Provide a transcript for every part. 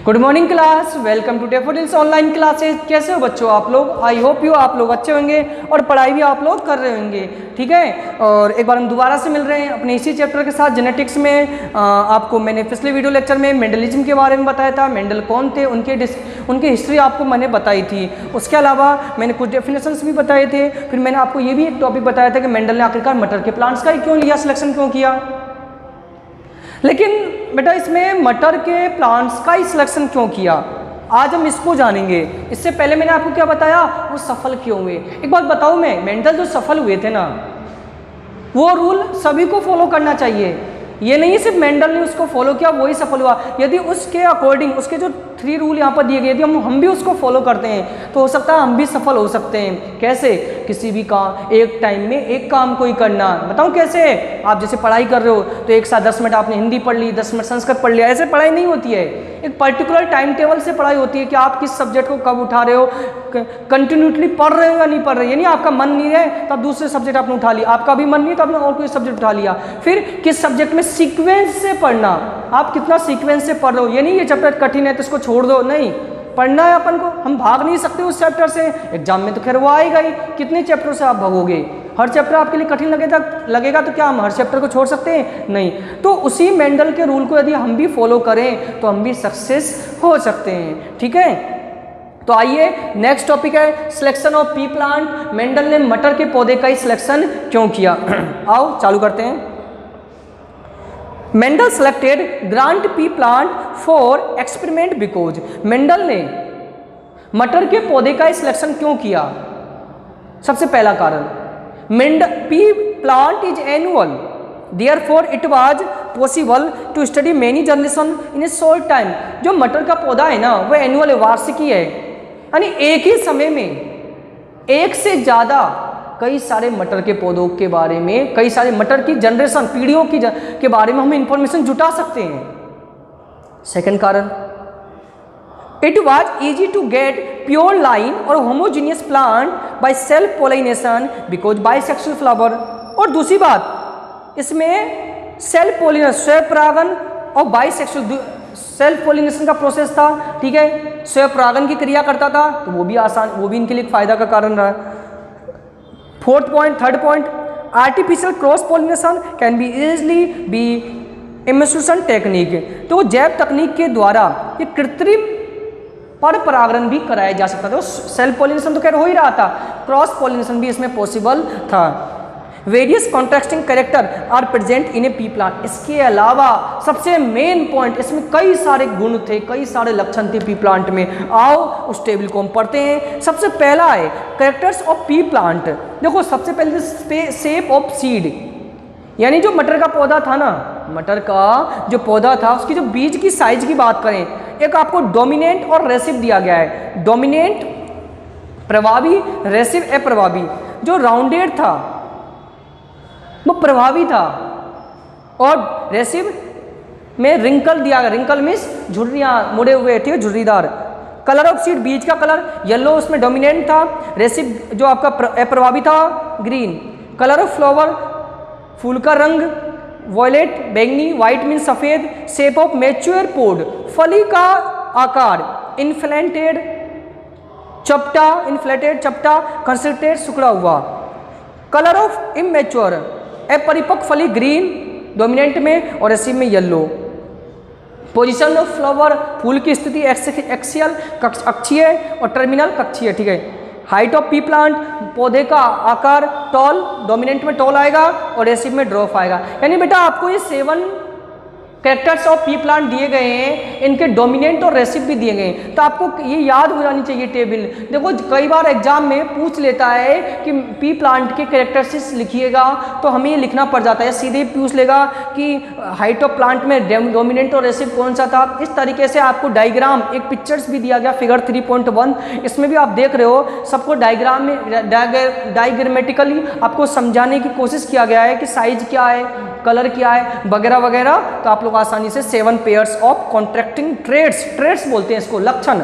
Good morning class, welcome to Daffodils online classes. कैसे हो बच्चों आप लोग? आई होप यू आप लोग अच्छे होंगे और पढ़ाई भी आप लोग कर रहे होंगे, ठीक है। और एक बार हम दोबारा से मिल रहे हैं अपने इसी चैप्टर के साथ, जेनेटिक्स में। आपको मैंने पिछले वीडियो लेक्चर में मेंडलिज्म के बारे में बताया था, मेंडल कौन थे, उनकी हिस्ट्री आपको मैंने बताई थी। उसके अलावा मैंने कुछ डेफिनेशंस भी बताए थे। फिर मैंने आपको ये भी एक टॉपिक बताया था कि मेंडल ने आखिरकार मटर के प्लांट्स का ही क्यों लिया, सिलेक्शन क्यों किया। लेकिन बेटा इसमें मटर के प्लांट्स का ही सिलेक्शन क्यों किया, आज हम इसको जानेंगे। इससे पहले मैंने आपको क्या बताया, वो सफल क्यों हुए। एक बात बताऊं मैं, मेंडल जो सफल हुए थे ना, वो रूल सभी को फॉलो करना चाहिए। ये नहीं सिर्फ मेंडल ने उसको फॉलो किया वही सफल हुआ। यदि उसके अकॉर्डिंग उसके जो 3 रूल यहाँ पर दिए गए, यदि हम भी उसको फॉलो करते हैं तो हो सकता है हम भी सफल हो सकते हैं। कैसे? किसी भी काम एक टाइम में एक काम को ही करना। बताऊँ कैसे? आप जैसे पढ़ाई कर रहे हो तो एक साथ 10 मिनट आपने हिंदी पढ़ ली, 10 मिनट संस्कृत पढ़ लिया, ऐसे पढ़ाई नहीं होती है। एक पर्टिकुलर टाइम टेबल से पढ़ाई होती है कि आप किस सब्जेक्ट को कब उठा रहे हो, कंटिन्यूटली पढ़ रहे हो या नहीं पढ़ रहे। यानी आपका मन नहीं है तो आप दूसरे सब्जेक्ट आपने उठा लिया, आपका भी मन नहीं तो आपने और कोई सब्जेक्ट उठा लिया। फिर किस सब्जेक्ट में सीक्वेंस से पढ़ना, आप कितना सीक्वेंस से पढ़ रहे हो। ये नहीं ये चैप्टर कठिन है तो इसको छोड़ दो, नहीं, पढ़ना है अपन को। हम भाग नहीं सकते उस चैप्टर से, एग्जाम में तो खैर वो आएगा ही। कितने चैप्टरों से आप भागोगे? हर चैप्टर आपके लिए कठिन लगेगा तो क्या हम हर चैप्टर को छोड़ सकते हैं? नहीं। तो उसी मेंडल के रूल को यदि हम भी फॉलो करें तो हम भी सक्सेस हो सकते हैं, ठीक है। तो आइए नेक्स्ट टॉपिक है selection of P plant. Mendel ने मटर के पौधे का ही सिलेक्शन क्यों किया, आओ चालू करते हैं। Mendel selected grant P plant for experiment because, Mendel ने मटर के पौधे का सिलेक्शन क्यों किया? सबसे पहला कारण, pea plant is annual, therefore it was possible to study many generation in a short time. जो मटर का पौधा है ना वो एनुअल है, वार्षिकी है, यानी एक ही समय में एक से ज़्यादा कई सारे मटर के पौधों के बारे में, कई सारे मटर की जनरेशन पीढ़ियों के बारे में हम इंफॉर्मेशन जुटा सकते हैं। सेकंड कारण, it was easy to get pure line और homogeneous plant by self pollination because bisexual flower. और दूसरी बात, इसमें सेल्फ पोलिनेशन, स्वयं परागन और बाइसेक्सुअल, सेल्फ पोलिनेशन का प्रोसेस था, ठीक है, स्वयं परागन की क्रिया करता था, तो वो भी आसान, वो भी इनके लिए फायदा का कारण रहा। Third point, artificial cross pollination can be easily be imitation technique. तो जैव तकनीक के द्वारा ये कृत्रिम पर परागण भी कराया जा सकता था। सेल्फ पोलिनेशन तो खैर हो ही रहा था, क्रॉस पोलिनेशन भी इसमें पॉसिबल था। Various contrasting character are present in a pea plant. इसके अलावा सबसे मेन पॉइंट, इसमें कई सारे गुण थे, कई सारे लक्षण थे पी प्लांट में। आओ उस टेबल को हम पढ़ते हैं। सबसे पहला है कैरेक्टर्स ऑफ पी प्लांट। देखो सबसे पहले शेप ऑफ सीड, यानी जो मटर का पौधा था ना, मटर का जो पौधा था उसकी जो बीज की साइज की बात करें, एक आपको डोमिनेंट और रेसिव दिया गया है। डोमिनेंट प्रभावी, रेसिव अप्रभावी। जो राउंडेड था वो प्रभावी था और रेसिव में रिंकल दिया गया, रिंकल मीन्स झुर्रियाँ, मुड़े हुए थे, झुर्रीदार। कलर ऑफ सीड, बीज का कलर येलो उसमें डोमिनेंट था, रेसिव जो आपका अप्रभावी था ग्रीन। कलर ऑफ फ्लावर, फूल का रंग वॉयलेट, बैंगनी, व्हाइट मीन सफ़ेद। शेप ऑफ मैच्योर पोड, फली का आकार, इन्फ्लेटेड चपटा, कंसंट्रेटेड सुखड़ा हुआ। कलर ऑफ इमेच्योर, अपरिपक्व फली ग्रीन डोमिनेंट में और रेसिव में येलो। पोजीशन ऑफ फ्लावर, फूल की स्थिति एक्सियल अक्षीय और टर्मिनल कक्षीय, ठीक है। हाइट ऑफ पी प्लांट, पौधे का आकार टॉल, डोमिनेंट में टॉल आएगा और रेसिव में ड्रॉप आएगा। यानी बेटा आपको ये 7 कैरेक्टर्स ऑफ पी प्लांट दिए गए हैं, इनके डोमिनेंट और रेसिव भी दिए गए हैं। तो आपको ये याद हो जानी चाहिए टेबल। देखो कई बार एग्जाम में पूछ लेता है कि पी प्लांट के कैरेक्टरिस्टिक्स लिखिएगा, तो हमें ये लिखना पड़ जाता है। सीधे पूछ लेगा कि हाइट ऑफ प्लांट में डोमिनेंट और रेसिव कौन सा था। इस तरीके से आपको डायग्राम, एक पिक्चर्स भी दिया गया, फिगर 3.1, इसमें भी आप देख रहे हो, सबको डायग्राम में डायग्रामेटिकली आपको समझाने की कोशिश किया गया है कि साइज क्या है, कलर क्या है, वगैरह वगैरह। तो आप लोग आसानी से 7 पेयर्स ऑफ कॉन्ट्रैक्टिंग ट्रेड्स बोलते हैं इसको, लक्षण,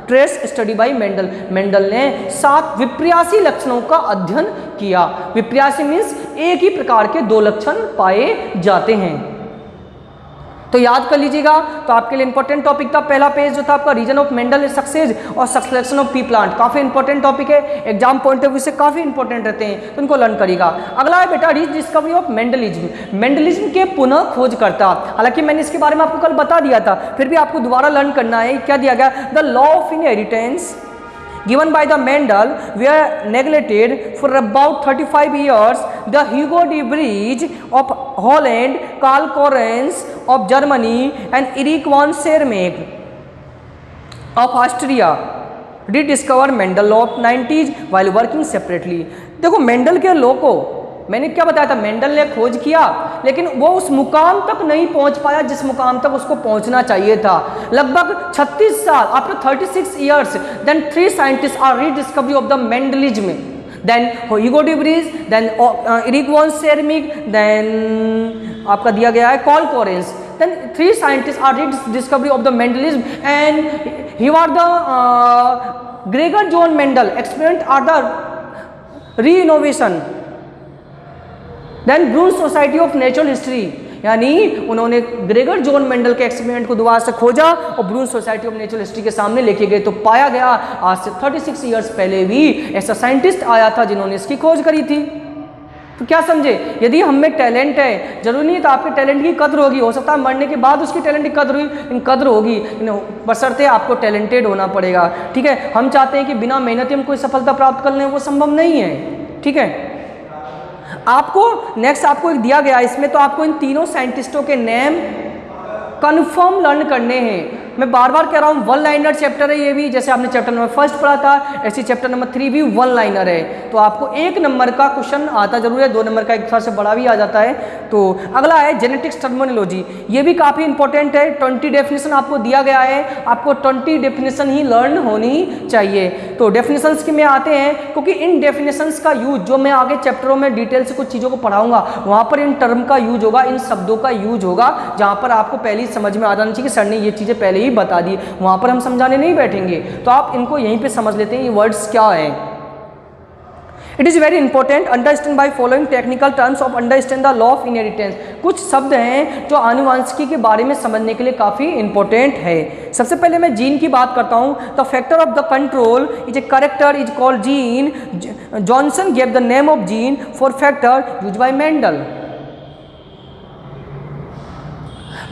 traits study by Mendel. Mendel ने 7 विप्रियासी लक्षणों का अध्ययन किया। विप्रियासी मीन्स एक ही प्रकार के 2 लक्षण पाए जाते हैं। तो याद कर लीजिएगा। तो आपके लिए इंपॉर्टेंट टॉपिक था पहला पेज जो था आपका रीजन ऑफ मेंडल सक्सेस और सिलेक्शन ऑफ पी प्लांट, काफी इंपॉर्टेंट टॉपिक है, एग्जाम पॉइंट ऑफ व्यू से काफी इंपॉर्टेंट रहते हैं, तो इनको लर्न करिएगा। अगला है बेटा डिस्कवरी ऑफ मेंडलिज्म, मेंडलिज्म के पुनः खोजकर्ता। हालांकि मैंने इसके बारे में आपको कल बता दिया था, फिर भी आपको दोबारा लर्न करना है। क्या दिया गया, the law of inheritance given by the Mendel were neglected for about 35 years. The Hugo de Vries of Holland, Karl Correns of Germany and Erich von Sermack of Austria rediscovered Mendel law of 90s while working separately. देखो Mendel के law को मैंने क्या बताया था, Mendel ने खोज किया लेकिन वो उस मुकाम तक नहीं पहुंच पाया जिस मुकाम तक उसको पहुंचना चाहिए था। लगभग 36 साल, after 36 years, then 3 scientist are rediscovery of the Mendelism, then Hugo de Vries, then Erich von Tschermak, then आपका दिया गया है Karl Correns, then 3 scientist are rediscovery of the Mendelism and he are the Gregor John Mendel experiment are the re innovation, then Brunn Society of Natural History, यानी उन्होंने Gregor John Mendel के experiment को दोबारा से खोजा और Brunn Society of Natural history के सामने लेके गए, तो पाया गया आज से 36 इयर्स पहले भी ऐसा साइंटिस्ट आया था जिन्होंने इसकी खोज करी थी। तो क्या समझे, यदि हम में टैलेंट है, जरूरी नहीं है तो आपके टैलेंट की कद्र होगी, हो सकता है मरने के बाद उसकी टैलेंट की कद्र हुई, लेकिन कद्र होगी, बशर्ते आपको टैलेंटेड होना पड़ेगा। ठीक है, हम चाहते हैं कि बिना मेहनत हम कोई सफलता प्राप्त कर लें, वो संभव नहीं है। ठीक है, आपको नेक्स्ट आपको एक दिया गया इसमें, तो आपको इन तीनों साइंटिस्टों के नेम कंफर्म लर्न करने हैं। मैं बार बार कह रहा हूँ, वन लाइनर चैप्टर है ये भी, जैसे आपने चैप्टर नंबर 1 पढ़ा था, ऐसे चैप्टर नंबर 3 भी वन लाइनर है, तो आपको 1 नंबर का क्वेश्चन आता जरूर है, 2 नंबर का एक थोड़ा से बड़ा भी आ जाता है। तो अगला है जेनेटिक्स टर्मिनोलॉजी, ये भी काफ़ी इंपॉर्टेंट है। 20 डेफिनेशन आपको दिया गया है, आपको 20 डेफिनेशन ही लर्न होनी चाहिए। तो डेफिनेशंस के में आते हैं, क्योंकि इन डेफिनेशंस का यूज जो मैं आगे चैप्टरों में डिटेल से कुछ चीज़ों को पढ़ाऊंगा, वहाँ पर इन टर्म का यूज होगा, इन शब्दों का यूज होगा, जहाँ पर आपको पहले समझ में आ जाना चाहिए कि सर ने ये चीज़ें पहले ही बता दी, वहां पर हम समझाने नहीं बैठेंगे, तो आप इनको यहीं पे समझ लेते हैं ये वर्ड्स क्या है। It is very important understand by following technical terms of understand the law of inheritance. कुछ शब्द हैं जो आनुवंशिकी के बारे में समझने के लिए काफ़ी इंपॉर्टेंट है। सबसे पहले मैं जीन की बात करता हूं। The factor of the control is a character is called gene. Johnson gave the name of gene for factor use by Mendel.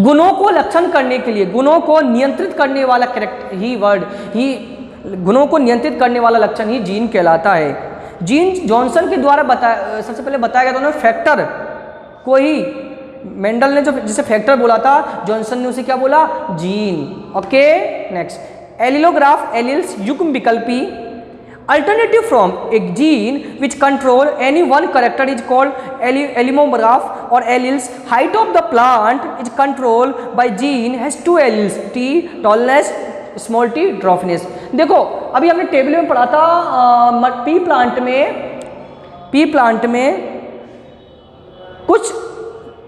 गुणों को लक्षण करने के लिए, गुणों को नियंत्रित करने वाला करेक्ट ही वर्ड ही, गुणों को नियंत्रित करने वाला लक्षण ही जीन कहलाता है। जीन जॉनसन के द्वारा बताया, सबसे पहले बताया गया था उन्होंने फैक्टर को ही, मेंडल ने जो जिसे फैक्टर बोला था, जॉनसन ने उसे क्या बोला, जीन। ओके, नेक्स्ट एलिलोग्राफ, एलिल्स युग्म विकल्पी। Alternative from a gene which control any one character is called allelomorph or alleles. Height of the plant is controlled by gene has 2 alleles, T tallness, small t dwarfness. देखो अभी हमने table में पढ़ा था P plant में कुछ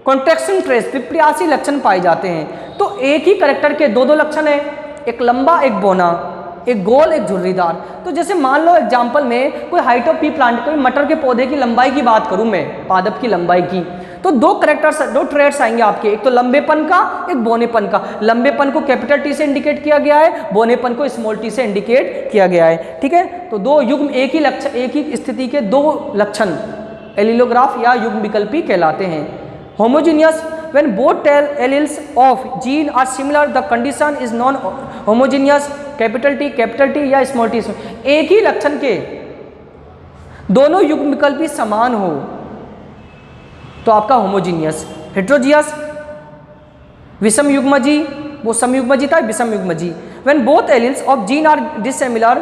contraction trace, विपर्यासी लक्षण पाए जाते हैं। तो एक ही कैरेक्टर के 2 लक्षण है, एक लंबा एक बौना, एक गोल एक झुर्रीदार। तो जैसे मान लो एग्जाम्पल में कोई हाइट ऑफ पी प्लांट, कोई मटर के पौधे की लंबाई की बात करूं मैं, पादप की लंबाई की, तो 2 कैरेक्टर्स, 2 ट्रेट्स आएंगे आपके, एक तो लंबेपन का, एक बोनेपन का। लंबेपन को कैपिटल टी से इंडिकेट किया गया है, बोनेपन को स्मॉल टी से इंडिकेट किया गया है। ठीक है, तो 2 युग्म एक ही लक्षण, एक ही स्थिति के 2 लक्षण एलिलोग्राफ या युग्म विकल्पी कहलाते हैं। Homogeneous, when both alleles of gene are similar the condition is non homogeneous, capital T या स्मॉल टी। एक ही लक्षण के दोनों युग्म विकल्पी समान हो तो आपका होमोजीनियस। हेट्रोजियस, विषम युग्मजी, वो समयुग्मजी था, विषम युग्मजी। when both alleles of gene are dissimilar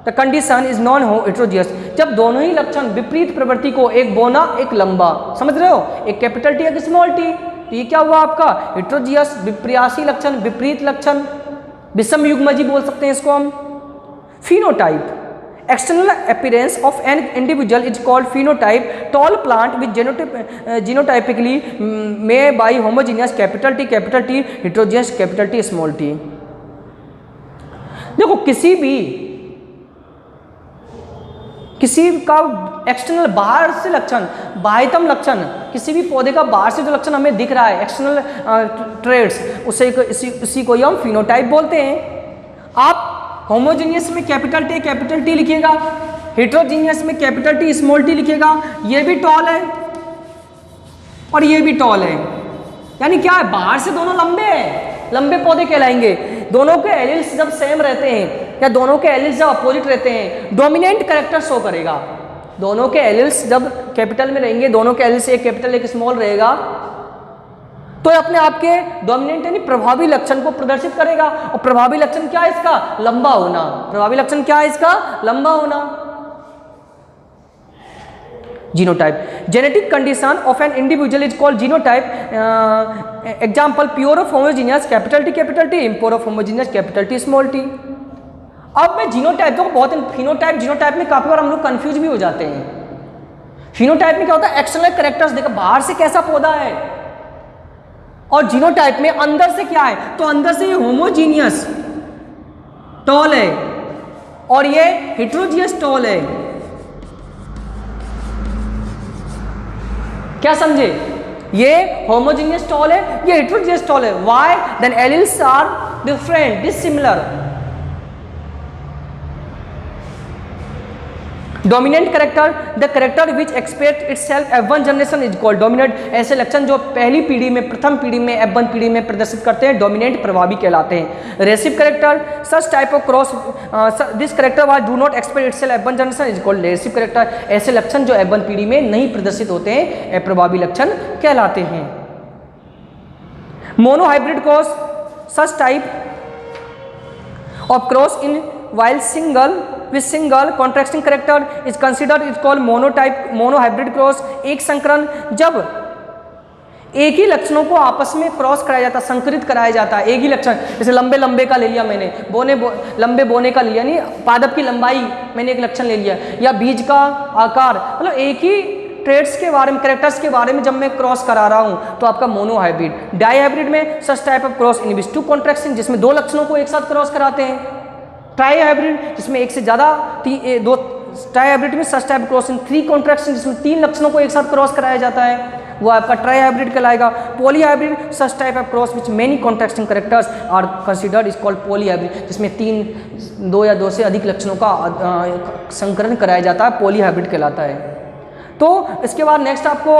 the condition is non heterogeneous। जब दोनों ही लक्षण विपरीत प्रवृत्ति को, एक बोना एक लंबा, समझ रहे हो, एक कैपिटल टी एक स्मॉल टी, तो ये क्या हुआ आपका हेट्रोजियस, विपर्यासी लक्षण, विपरीत लक्षण, विषम युग्मजी बोल सकते हैं इसको हम। Phenotype, external appearance of an individual is called phenotype. Tall plant with genotypically maybe homogeneous capital T, heterozygous capital T, small T. देखो किसी का एक्सटर्नल बाहर से लक्षण, बाह्यतम लक्षण, किसी भी पौधे का बाहर से जो लक्षण हमें दिख रहा है, एक्सटर्नल ट्रेड्स, उसी को ही हम फिनोटाइप बोलते हैं। आप होमोजीनियस में कैपिटल टी लिखिएगा, हेटेरोजीनियस में कैपिटल टी स्मॉल टी लिखिएगा। ये भी टॉल है और ये भी टॉल है, यानी क्या है, बाहर से दोनों लंबे हैं, लंबे पौधे कहलाएंगे। दोनों के एलिल्स जब सेम रहते हैं या दोनों के एलिल्स जब अपोजिट रहते हैं, डोमिनेंट कैरेक्टर शो करेगा। दोनों के एलिल्स जब कैपिटल में रहेंगे, दोनों के एलिल्स एक कैपिटल एक स्मॉल रहेगा, तो अपने आप के डोमिनेंट यानी प्रभावी लक्षण को प्रदर्शित करेगा। और प्रभावी लक्षण क्या है इसका? लंबा होना। प्रभावी लक्षण क्या है इसका? लंबा होना। Genotype, genetic condition of an individual is called genotype. Example, pure of homogeneous capital T, impure of homogeneous capital T small T. अब मैं जीनोटाइप को बहुत, फिनोटाइप जीनोटाइप में काफी बार हम लोग कंफ्यूज भी हो जाते हैं। फिनोटाइप में क्या होता है? एक्सटर्नल कैरेक्टर्स देखो, बाहर से कैसा पौधा है, और जीनोटाइप में अंदर से क्या है, तो अंदर से ये होमोजीनियस टॉल है और ये हेटेरोजीनियस टॉल है। क्या समझे? ये होमोजीनियस टॉल है, ये हेटेरोजीनियस टॉल है। Why? Then alleles are different, dissimilar. Dominant character, the character which expect itself F1 generation is called dominant. ऐसे लक्षण जो पहली पीढ़ी में, प्रथम पीढ़ी में, F1 पीढ़ी में प्रदर्शित करते हैं, डोमिनेंट प्रभावी कहलाते हैं। Recessive character, such type of cross this character was do not expect itself F1 generation is called recessive character. ऐसे लक्षण जो F1 पीढ़ी में नहीं प्रदर्शित होते हैं, अप्रभावी लक्षण कहलाते हैं। Monohybrid cross, such type of cross in while single contrasting character is considered is called monotype, monohybrid cross। एक संकरण, जब एक ही लक्षणों को आपस में क्रॉस कराया जाता है, संकरित कराया जाता है। एक ही लक्षण, जैसे लंबे का ले लिया मैंने, लंबे बोने का लिया, नहीं पादप की लंबाई मैंने एक लक्षण ले लिया, या बीज का आकार, मतलब एक ही ट्रेड्स के बारे में, कैरेक्टर्स के बारे में जब मैं क्रॉस करा रहा हूं, तो आपका मोनोहाइब्रिड। डाईहाइब्रिड में such type of cross in which two contraction, जिसमें दो लक्षणों को एक साथ क्रॉस कराते हैं। ट्राई हाइब्रिड, जिसमें एक से ज्यादा दो, ट्राई हाइब्रिड में such type cross in 3 contraction, जिसमें 3 लक्षणों को एक साथ क्रॉस कराया जाता है, वो आपका ट्राई हाइब्रिड कहलाएगा। Polyhybrid, such type of cross which many contraction characters are considered is called polyhybrid, जिसमें 2 या 2 से अधिक लक्षणों का संकरण कराया जाता है, पॉली हाइब्रिड कहलाता है। तो इसके बाद नेक्स्ट आपको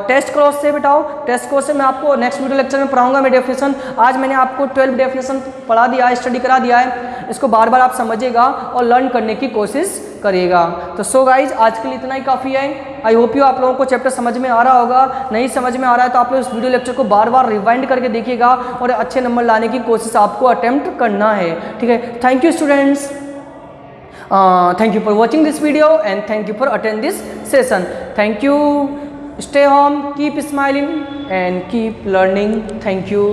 टेस्ट क्रॉस से बिठाओ, टेस्ट क्रॉस से मैं आपको नेक्स्ट वीडियो लेक्चर में पढ़ाऊंगा मैं डेफिनेशन। आज मैंने आपको 12 डेफिनेशन पढ़ा दिया है, स्टडी करा दिया है, इसको बार बार आप समझिएगा और लर्न करने की कोशिश करिएगा। तो सो गाइज, आज के लिए इतना ही काफ़ी है। आई होप यू आप लोगों को चैप्टर समझ में आ रहा होगा। नहीं समझ में आ रहा है तो आप लोग इस वीडियो लेक्चर को बार बार रिवाइंड करके देखिएगा और अच्छे नंबर लाने की कोशिश आपको अटेम्प्ट करना है, ठीक है। Thank you students, thank you for watching this video and thank you for attend this session. Thank you. Stay home, keep smiling and keep learning. Thank you.